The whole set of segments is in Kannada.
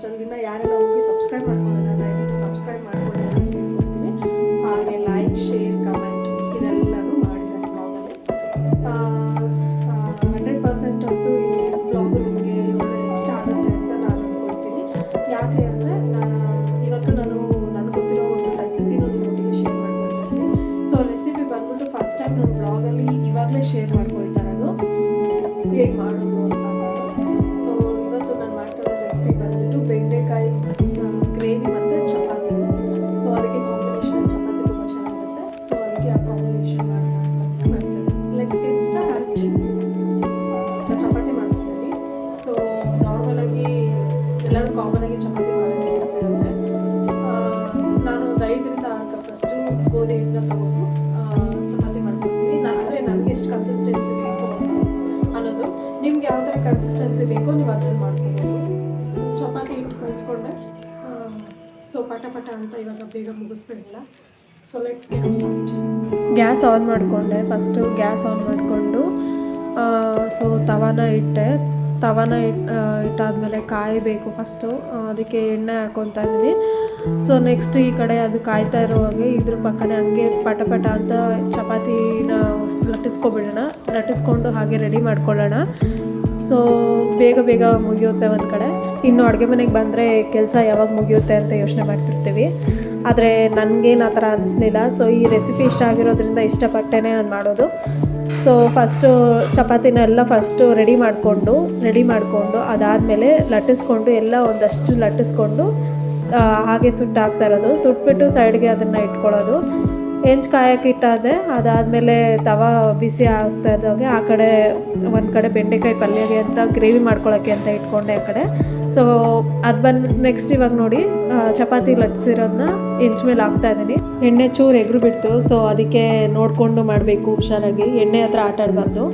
ಅಷ್ಟರಲ್ಲಿನ ಯಾರೆಲ್ಲ ಹೋಗಿ ಸಬ್ಸ್ಕ್ರೈಬ್ ಮಾಡ್ಕೊಳ್ಳೋಣ, ದಯವಿಟ್ಟು ಸಬ್ಸ್ಕ್ರೈಬ್ ಮಾಡ್ಕೊಳ್ಳಿ ಅಂತ ಕೇಳ್ಕೊಳ್ತೀನಿ. ಹಾಗೆ ಲೈಕ್, ಶೇರ್, ಕಮೆಂಟ್ ಇದೆಲ್ಲನೂ ಮಾಡಿ ನನ್ನ ಬ್ಲಾಗಲ್ಲಿ. 100% ಅಂತೂ ಈ ಬ್ಲಾಗು ನಿಮಗೆ ಒಳ್ಳೆ ಇಷ್ಟ ಆಗುತ್ತೆ ಅಂತ ನಾನು ಅಂದ್ಕೊಳ್ತೀನಿ. ಯಾಕೆ ಅಂದರೆ ಇವತ್ತು ನಾನು ನನಗೆ ಗೊತ್ತಿರೋ ಒಂದು ರೆಸಿಪಿನೂ ನಿಮ್ಮೊಟ್ಟಿಗೆ ಶೇರ್ ಮಾಡ್ಕೊಳ್ತಾ ಇದ್ದೀನಿ. ಸೊ ರೆಸಿಪಿ ಬಂದ್ಬಿಟ್ಟು ಫಸ್ಟ್ ಟೈಮ್ ನನ್ನ ಬ್ಲಾಗಲ್ಲಿ ಇವಾಗಲೇ ಶೇರ್ ಮಾಡ್ಕೊಳ್ತಾ ಇರೋದು ಹೇಗೆ ಮಾಡೋದು ಅಂತ ಅಂದ್ಬಿಟ್ಟು. ಸೊ ಇವತ್ತು ನಾನು ಮಾಡ್ತಿರೋ ರೆಸಿಪಿ ಬಂದ್ಬಿಟ್ಟು ಬೆಂಡೆಕಾಯಿ ಗ್ರೇವಿ ಮತ್ತು ಚಪಾತಿ. ಸೊ ಅದಕ್ಕೆ ಕಾಂಬಿನೇಷನ್ ಚಪಾತಿ ತುಂಬ ಚೆನ್ನಾಗಿರುತ್ತೆ. ಸೊ ಅದಕ್ಕೆ ಆ ಕಾಂಬಿನೇಷನ್ ಮಾಡೋಣ ಅಂತ ಮಾಡ್ತಾಯಿದ್ದೀನಿ. Let's get start. ನಾನು ಚಪಾತಿ ಮಾಡ್ತಿದ್ದೀನಿ. ಸೊ ನಾರ್ಮಲಾಗಿ ಎಲ್ಲರೂ ಕಾಮನಾಗಿ ಚಪಾತಿ ಮಾಡೋದೇ ಇರುತ್ತೆ. ನಾನು ಒಂದು 5ರಿಂದ 6 ಕಪ್ಪಷ್ಟು ಗೋಧಿ ಹಿಟ್ಟನ್ನ ತೊಗೊಂಡು ಚಪಾತಿ ಮಾಡ್ಕೊಳ್ತೀನಿ. ಅಂದರೆ ನನಗೆ ಎಷ್ಟು ಕನ್ಸಿಸ್ಟೆನ್ಸಿ ಬೇಕು ಅನ್ನೋದು, ನಿಮ್ಗೆ ಯಾವ ಥರ ಕನ್ಸಿಸ್ಟೆನ್ಸಿ ಬೇಕೋ ನೀವು ಅದ್ರಲ್ಲಿ ಮಾಡ್ಕೊಬೋದು. ಸೊ ಚಪಾತಿ ಹಿಟ್ಟು ಕಲಿಸ್ಕೊಂಡೆ. ಸೊ ಪಟ ಅಂತ ಇವಾಗ ಬೇಗ ಮುಗಿಸ್ಬೇಕಲ್ಲ. So let's get start. Gas on ಮಾಡಿಕೊಂಡೆ. ಫಸ್ಟು ಗ್ಯಾಸ್ ಆನ್ ಮಾಡಿಕೊಂಡು ಸೊ ತವಾನ ಇಟ್ಟಾದಮೇಲೆ ಕಾಯಬೇಕು ಫಸ್ಟು. ಅದಕ್ಕೆ ಎಣ್ಣೆ ಹಾಕ್ಕೊತಾ ಇದ್ದೀನಿ. ಸೊ ನೆಕ್ಸ್ಟ್ ಈ ಕಡೆ ಅದು ಕಾಯ್ತಾ ಇರುವಾಗೆ ಇದ್ರ ಪಕ್ಕನೇ ಹಂಗೆ ಪಟ ಅಂತ ಚಪಾತಿನ ಲಟ್ಟಿಸ್ಕೊಂಡು ಹಾಗೆ ರೆಡಿ ಮಾಡ್ಕೊಳ್ಳೋಣ. ಸೊ ಬೇಗ ಮುಗಿಯುತ್ತೆ ಒಂದು ಕಡೆ. ಇನ್ನು ಅಡುಗೆ ಮನೆಗೆ ಬಂದರೆ ಕೆಲಸ ಯಾವಾಗ ಮುಗಿಯುತ್ತೆ ಅಂತ ಯೋಚನೆ ಮಾಡ್ತಿರ್ತೀವಿ. ಆದರೆ ನನಗೇನು ಆ ಥರ ಅನಿಸ್ಲಿಲ್ಲ. ಸೊ ಈ ರೆಸಿಪಿ ಇಷ್ಟ ಆಗಿರೋದ್ರಿಂದ ಇಷ್ಟಪಟ್ಟೇ ನಾನು ಮಾಡೋದು. ಸೊ ಫಸ್ಟು ಚಪಾತಿನೆಲ್ಲ ರೆಡಿ ಮಾಡಿಕೊಂಡು ಅದಾದಮೇಲೆ ಲಟ್ಟಿಸ್ಕೊಂಡು ಎಲ್ಲ ಒಂದಷ್ಟು ಲಟ್ಟಿಸ್ಕೊಂಡು ಹಾಗೆ ಸುಟ್ಟಾಕ್ತಾ ಇರೋದು. ಸುಟ್ಬಿಟ್ಟು ಸೈಡ್ಗೆ ಅದನ್ನು ಇಟ್ಕೊಳ್ಳೋದು. ಹೆಂಚು ಕಾಯಕ್ಕೆ ಇಟ್ಟಾದೆ. ಅದಾದಮೇಲೆ ತವಾ ಬಿಸಿ ಆಗ್ತಾ ಇದ್ದಾಗೆ ಆ ಕಡೆ ಒಂದು ಕಡೆ ಬೆಂಡೆಕಾಯಿ ಪಲ್ಯಗೆ ಅಂತ ಗ್ರೇವಿ ಮಾಡ್ಕೊಳ್ಳೋಕ್ಕೆ ಅಂತ ಇಟ್ಕೊಂಡೆ ಆ ಕಡೆ. ಸೊ ಅದು ಬಂದು ನೆಕ್ಸ್ಟ್ ಇವಾಗ ನೋಡಿ ಚಪಾತಿ ಲಟ್ಟಿಸಿರೋದನ್ನ ಹೆಂಚು ಮೇಲೆ ಹಾಕ್ತಾಯಿದ್ದೀನಿ. ಎಣ್ಣೆ ಚೂರು ಎಗರು ಬಿಡ್ತು. ಸೊ ಅದಕ್ಕೆ ನೋಡಿಕೊಂಡು ಮಾಡಬೇಕು ಹುಷಾರಾಗಿ, ಎಣ್ಣೆ ಹತ್ರ ಆಟ ಆಡಬಾರ್ದು.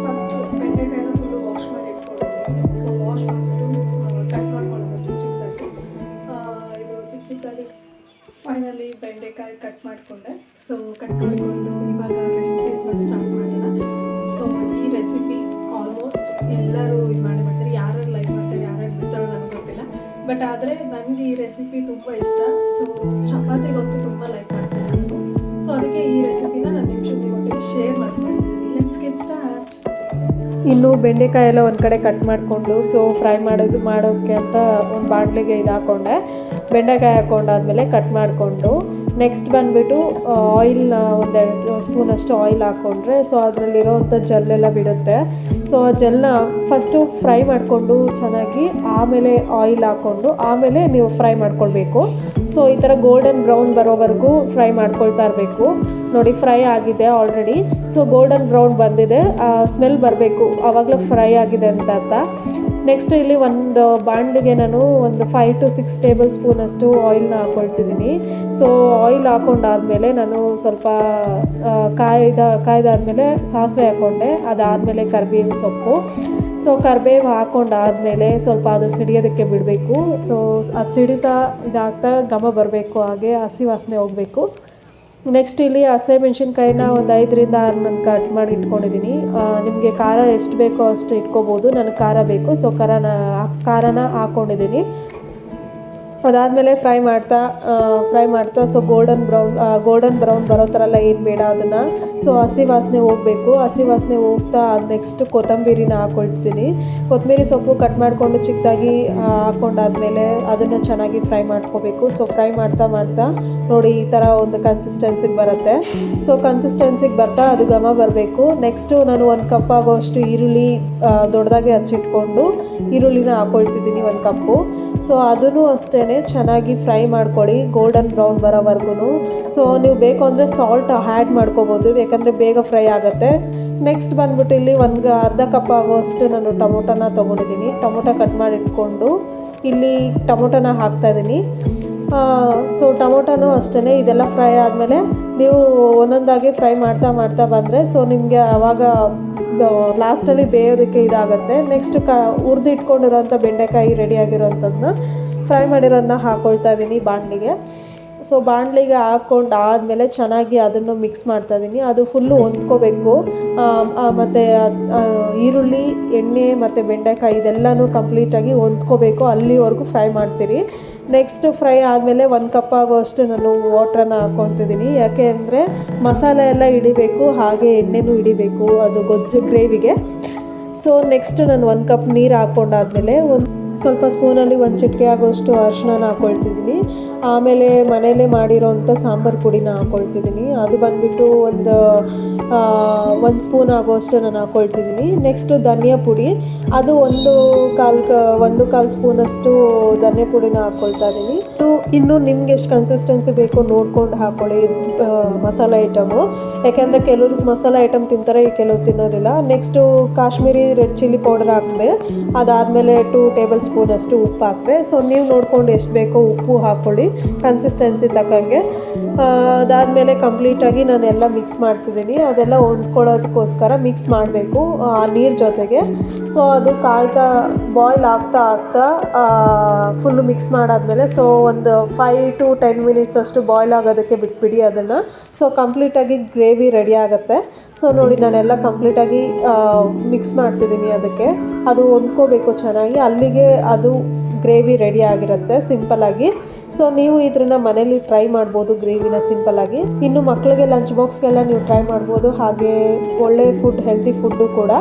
ಫಸ್ಟು ಬೆಂಡೆಕಾಯಿನ ಫುಲ್ಲು ವಾಶ್ ಮಾಡಿ ಇಟ್ಕೊಂಡಿದ್ದೀನಿ. ಸೊ ವಾಶ್ ಮಾಡಿಬಿಟ್ಟು ಕಟ್ ಮಾಡ್ಕೊಳ್ಳೋದು ಚಿಕ್ಕದಾಗಿ. ಫೈನಲಿ ಬೆಂಡೆಕಾಯಿ ಕಟ್ ಮಾಡಿಕೊಂಡೆ. ಸೊ ಕಟ್ ಮಾಡಿಕೊಂಡು ಇವಾಗ ರೆಸಿಪೀಸ್ನ ಸ್ಟಾರ್ಟ್ ಮಾಡೋಣ. ಸೊ ಈ ರೆಸಿಪಿ ಆಲ್ಮೋಸ್ಟ್ ಎಲ್ಲರೂ ಇದು ಮಾಡ್ತಾರೆ. ಯಾರು ಲೈಕ್ ಮಾಡ್ತಾರೆ, ಯಾರು ಬಿಡ್ತಾರೋ ನನಗೆ ಗೊತ್ತಿಲ್ಲ. ಬಟ್ ಆದರೆ ನನಗೆ ಈ ರೆಸಿಪಿ ತುಂಬ ಇಷ್ಟ. ಸೊ ಚಪಾತಿಗಂತೂ ತುಂಬ ಲೈಕ್ ಮಾಡ್ತೀನಿ ನಾನು. ಸೊ ಅದಕ್ಕೆ ಈ ರೆಸಿಪಿನ ನಾನು ನಿಮ್ಮೊಟ್ಟಿಗೆ ಶೇರ್ ಮಾಡ್ಕೊಳ್ತಿದ್ದೀನಿ. Let's get start. ಇನ್ನು ಬೆಂಡೆಕಾಯಿ ಎಲ್ಲ ಒಂದು ಕಡೆ ಕಟ್ ಮಾಡಿಕೊಂಡು ಸೊ ಫ್ರೈ ಮಾಡೋಕ್ಕೆ ಅಂತ ಒಂದು ಬಾಣಲೆಗೆ ಇದು ಹಾಕ್ಕೊಂಡೆ. ಬೆಂಡೆಕಾಯಿ ಹಾಕ್ಕೊಂಡಾದ್ಮೇಲೆ ಕಟ್ ಮಾಡಿಕೊಂಡು ನೆಕ್ಸ್ಟ್ ಬಂದುಬಿಟ್ಟು ಆಯಿಲ್ನ 1-2 ಸ್ಪೂನಷ್ಟು ಆಯಿಲ್ ಹಾಕ್ಕೊಂಡ್ರೆ ಸೊ ಅದರಲ್ಲಿರೋವಂಥ ಜಲ್ಲೆಲ್ಲ ಬಿಡುತ್ತೆ. ಸೊ ಆ ಜೆಲ್ನ ಫಸ್ಟು ಫ್ರೈ ಮಾಡಿಕೊಂಡು ಚೆನ್ನಾಗಿ ಆಮೇಲೆ ಆಯಿಲ್ ಹಾಕ್ಕೊಂಡು ಆಮೇಲೆ ನೀವು ಫ್ರೈ ಮಾಡ್ಕೊಳ್ಬೇಕು. ಸೊ ಈ ಥರ ಗೋಲ್ಡನ್ ಬ್ರೌನ್ ಬರೋವರೆಗೂ ಫ್ರೈ ಮಾಡ್ಕೊಳ್ತಾ ಇರಬೇಕು. ನೋಡಿ ಫ್ರೈ ಆಗಿದೆ ಆಲ್ರೆಡಿ. ಸೊ ಗೋಲ್ಡನ್ ಬ್ರೌನ್ ಬಂದಿದೆ, ಸ್ಮೆಲ್ ಬರಬೇಕು, ಆವಾಗಲೇ ಫ್ರೈ ಆಗಿದೆ ಅಂತ ಅರ್ಥ. ನೆಕ್ಸ್ಟ್ ಇಲ್ಲಿ ಒಂದು ಬಾಣಲಿಗೆ ನಾನು ಒಂದು 5 to 6 ಟೇಬಲ್ ಸ್ಪೂನಷ್ಟು ಆಯಿಲ್ನ ಹಾಕ್ಕೊಳ್ತಿದ್ದೀನಿ. ಸೊ ಆಯಿಲ್ ಹಾಕ್ಕೊಂಡಾದ್ಮೇಲೆ ನಾನು ಸ್ವಲ್ಪ ಕಾಯ್ದಾದ್ಮೇಲೆ ಸಾಸಿವೆ ಹಾಕ್ಕೊಂಡೆ. ಅದಾದಮೇಲೆ ಕರಿಬೇವು ಸೊಪ್ಪು. ಸೊ ಕರಿಬೇವು ಹಾಕ್ಕೊಂಡಾದ್ಮೇಲೆ ಸ್ವಲ್ಪ ಅದು ಸಿಡಿಯೋದಕ್ಕೆ ಬಿಡಬೇಕು. ಸೊ ಅದು ಸಿಡಿತಾ ಇದಾಗ್ತಾ ಘಮ ಬರಬೇಕು, ಹಾಗೆ ಹಸಿ ವಾಸನೆ ಹೋಗಬೇಕು. ನೆಕ್ಸ್ಟ್ ಇಲ್ಲಿ ಹಸಿಮೆಣ್ಸಿನ್ಕಾಯಿನ ಒಂದು 5ರಿಂದ 6 ನಾನು ಕಟ್ ಮಾಡಿ ಇಟ್ಕೊಂಡಿದ್ದೀನಿ. ನಿಮಗೆ ಖಾರ ಎಷ್ಟು ಬೇಕೋ ಅಷ್ಟು ಇಟ್ಕೋಬೋದು. ನನಗೆ ಖಾರ ಬೇಕು, ಸೊ ಖಾರನ ಹಾಕ್ಕೊಂಡಿದ್ದೀನಿ. ಅದಾದಮೇಲೆ ಫ್ರೈ ಮಾಡ್ತಾ ಸೊ ಗೋಲ್ಡನ್ ಬ್ರೌನ್ ಬರೋ ಥರ ಎಲ್ಲ ಏನು ಬೇಡ ಅದನ್ನು. ಸೊ ಹಸಿ ವಾಸನೆ ಹೋಗಬೇಕು. ಹಸಿ ವಾಸನೆ ಹೋಗ್ತಾ ನೆಕ್ಸ್ಟ್ ಕೊತ್ತಂಬರಿನ ಹಾಕ್ಕೊಳ್ತಿದ್ದೀನಿ. ಕೊತ್ತಂಬರಿ ಸೊಪ್ಪು ಕಟ್ ಮಾಡಿಕೊಂಡು ಚಿಕ್ಕದಾಗಿ ಹಾಕ್ಕೊಂಡಾದ್ಮೇಲೆ ಅದನ್ನು ಚೆನ್ನಾಗಿ ಫ್ರೈ ಮಾಡ್ಕೋಬೇಕು. ಸೊ ಫ್ರೈ ಮಾಡ್ತಾ ನೋಡಿ ಈ ಥರ ಒಂದು ಕನ್ಸಿಸ್ಟೆನ್ಸಿಗೆ ಬರುತ್ತೆ. ಸೊ ಕನ್ಸಿಸ್ಟೆನ್ಸಿಗೆ ಬರ್ತಾ ಅದು ಘಮ ಬರಬೇಕು. ನೆಕ್ಸ್ಟು ನಾನು 1 ಕಪ್ ಆಗೋಷ್ಟು ಈರುಳ್ಳಿ ದೊಡ್ಡದಾಗಿ ಹಚ್ಚಿಟ್ಕೊಂಡು ಈರುಳ್ಳಿನ ಹಾಕ್ಕೊಳ್ತಿದ್ದೀನಿ 1 ಕಪ್ಪು. ಸೊ ಅದನ್ನು ಅಷ್ಟೇ ಚೆನ್ನಾಗಿ ಫ್ರೈ ಮಾಡ್ಕೊಳ್ಳಿ ಗೋಲ್ಡನ್ ಬ್ರೌನ್ ಬರೋವರೆಗೂ. ಸೊ ನೀವು ಬೇಕು ಅಂದರೆ ಸಾಲ್ಟ್ ಆ್ಯಡ್ ಮಾಡ್ಕೋಬೋದು, ಯಾಕಂದರೆ ಬೇಗ ಫ್ರೈ ಆಗುತ್ತೆ. ನೆಕ್ಸ್ಟ್ ಬಂದ್ಬಿಟ್ಟು ಇಲ್ಲಿ ಒಂದು ಅರ್ಧ ಕಪ್ ಆಗೋಷ್ಟು ನಾನು ಟೊಮೊಟೊನ ತೊಗೊಂಡಿದ್ದೀನಿ. ಟೊಮೊಟೊ ಕಟ್ ಮಾಡಿ ಇಟ್ಕೊಂಡು ಇಲ್ಲಿ ಟೊಮೊಟೊನ ಹಾಕ್ತಾಯಿದ್ದೀನಿ. ಸೊ ಟೊಮೊಟೊನೂ ಅಷ್ಟೇ ಇದೆಲ್ಲ ಫ್ರೈ ಆದಮೇಲೆ ನೀವು ಒಂದೊಂದಾಗಿ ಫ್ರೈ ಮಾಡ್ತಾ ಬಂದರೆ ಸೊ ನಿಮಗೆ ಆವಾಗ ಲಾಸ್ಟಲ್ಲಿ ಬೇಯೋದಕ್ಕೆ ಇದಾಗುತ್ತೆ. ನೆಕ್ಸ್ಟ್ ಹುರಿದು ಇಟ್ಕೊಂಡಿರೋಂಥ ಬೆಂಡೆಕಾಯಿ ರೆಡಿಯಾಗಿರೋಂಥದ್ದನ್ನ ಫ್ರೈ ಮಾಡಿರೋದನ್ನ ಹಾಕ್ಕೊಳ್ತಾ ಇದ್ದೀನಿ ಬಾಣಲಿಗೆ. ಸೊ ಬಾಣಲಿಗೆ ಹಾಕ್ಕೊಂಡು ಆದಮೇಲೆ ಚೆನ್ನಾಗಿ ಅದನ್ನು ಮಿಕ್ಸ್ ಮಾಡ್ತಾಯಿದ್ದೀನಿ. ಅದು ಫುಲ್ಲು ಹೊಂದ್ಕೋಬೇಕು. ಮತ್ತು ಈರುಳ್ಳಿ, ಎಣ್ಣೆ ಮತ್ತು ಬೆಂಡೆಕಾಯಿ ಇದೆಲ್ಲನೂ ಕಂಪ್ಲೀಟಾಗಿ ಹೊಂದ್ಕೋಬೇಕು, ಅಲ್ಲಿವರೆಗೂ ಫ್ರೈ ಮಾಡ್ತೀರಿ. ನೆಕ್ಸ್ಟ್ ಫ್ರೈ ಆದಮೇಲೆ 1 ಕಪ್ ಆಗೋಷ್ಟು ನಾನು ವಾಟ್ರನ್ನ ಹಾಕ್ಕೊತಿದ್ದೀನಿ. ಯಾಕೆ ಅಂದರೆ ಮಸಾಲೆ ಎಲ್ಲ ಹಿಡಿಬೇಕು, ಹಾಗೆ ಎಣ್ಣೆನೂ ಹಿಡಿಬೇಕು ಅದು ಗೊಜ್ಜು ಗ್ರೇವಿಗೆ. ಸೊ ನೆಕ್ಸ್ಟ್ ನಾನು 1 ಕಪ್ ನೀರು ಹಾಕ್ಕೊಂಡಾದ್ಮೇಲೆ ಸ್ವಲ್ಪ ಸ್ಪೂನಲ್ಲಿ 1 ಚಿಟಿಕೆ ಆಗೋಷ್ಟು ಅರಿಶಿನ ಹಾಕ್ಕೊಳ್ತಿದ್ದೀನಿ. ಆಮೇಲೆ ಮನೆಯಲ್ಲೇ ಮಾಡಿರೋಂಥ ಸಾಂಬಾರು ಪುಡಿನ ಹಾಕ್ಕೊಳ್ತಿದ್ದೀನಿ. ಅದು ಬಂದುಬಿಟ್ಟು ಒಂದು ಸ್ಪೂನ್ ಆಗೋಷ್ಟು ನಾನು ಹಾಕ್ಕೊಳ್ತಿದ್ದೀನಿ. ನೆಕ್ಸ್ಟು ಧನಿಯಾ ಪುಡಿ, ಅದು ಒಂದು ಕಾಲು ಸ್ಪೂನಷ್ಟು ಧನಿಯಾ ಪುಡಿನ ಹಾಕ್ಕೊಳ್ತಾ ಇದ್ದೀನಿ. ಇನ್ನು ನಿಮ್ಗೆ ಎಷ್ಟು ಕನ್ಸಿಸ್ಟೆನ್ಸಿ ಬೇಕೋ ನೋಡ್ಕೊಂಡು ಹಾಕ್ಕೊಳ್ಳಿ ಮಸಾಲೆ ಐಟಮು. ಯಾಕೆಂದರೆ ಕೆಲವರು ಮಸಾಲೆ ಐಟಮ್ ತಿಂತಾರೆ, ಕೆಲವರು ತಿನ್ನೋದಿಲ್ಲ. Next Kashmiri red chilli powder ಹಾಕಿದೆ. ಅದಾದಮೇಲೆ 2 ಟೇಬಲ್ ಸ್ಪೂನಷ್ಟು ಉಪ್ಪು ಹಾಕಿದೆ. ಸೊ ನೀವು ನೋಡ್ಕೊಂಡು ಎಷ್ಟು ಬೇಕೋ ಉಪ್ಪು ಹಾಕ್ಕೊಳ್ಳಿ ಕನ್ಸಿಸ್ಟೆನ್ಸಿ ತಕ್ಕಂಗೆ. ಅದಾದಮೇಲೆ ಕಂಪ್ಲೀಟಾಗಿ ನಾನೆಲ್ಲ ಮಿಕ್ಸ್ ಮಾಡ್ತಿದ್ದೀನಿ. ಅದೆಲ್ಲ ಹೊಂದ್ಕೊಳ್ಳೋದಕ್ಕೋಸ್ಕರ ಮಿಕ್ಸ್ ಮಾಡಬೇಕು ಆ ನೀರು ಜೊತೆಗೆ. ಸೊ ಅದು ಬಾಯ್ಲ್ ಆಗ್ತಾ ಫುಲ್ಲು ಮಿಕ್ಸ್ ಮಾಡಾದಮೇಲೆ ಸೊ ಒಂದು 5 to 10 ಮಿನಿಟ್ಸ್ ಅಷ್ಟು ಬಾಯ್ಲ್ ಆಗೋದಕ್ಕೆ ಬಿಟ್ಬಿಡಿ ಅದನ್ನು. ಸೊ ಕಂಪ್ಲೀಟಾಗಿ ಗ್ರೇವಿ ರೆಡಿ ಆಗುತ್ತೆ. ಸೊ ನೋಡಿ ನಾನೆಲ್ಲ ಕಂಪ್ಲೀಟಾಗಿ ಮಿಕ್ಸ್ ಮಾಡ್ತಿದ್ದೀನಿ. ಅದಕ್ಕೆ ಅದು ಹೊಂದ್ಕೋಬೇಕು ಚೆನ್ನಾಗಿ, ಅಲ್ಲಿಗೆ ಅದು ಗ್ರೇವಿ ರೆಡಿ ಆಗಿರುತ್ತೆ ಸಿಂಪಲ್ಲಾಗಿ. ಸೊ ನೀವು ಇದನ್ನು ಮನೇಲಿ ಟ್ರೈ ಮಾಡ್ಬೋದು ಗ್ರೇವಿನ ಸಿಂಪಲ್ಲಾಗಿ. ಇನ್ನು ಮಕ್ಕಳಿಗೆ ಲಂಚ್ ಬಾಕ್ಸ್ಗೆಲ್ಲ ನೀವು ಟ್ರೈ ಮಾಡ್ಬೋದು. ಹಾಗೆ ಒಳ್ಳೆ ಫುಡ್, ಹೆಲ್ತಿ ಫುಡ್ಡು ಕೂಡ.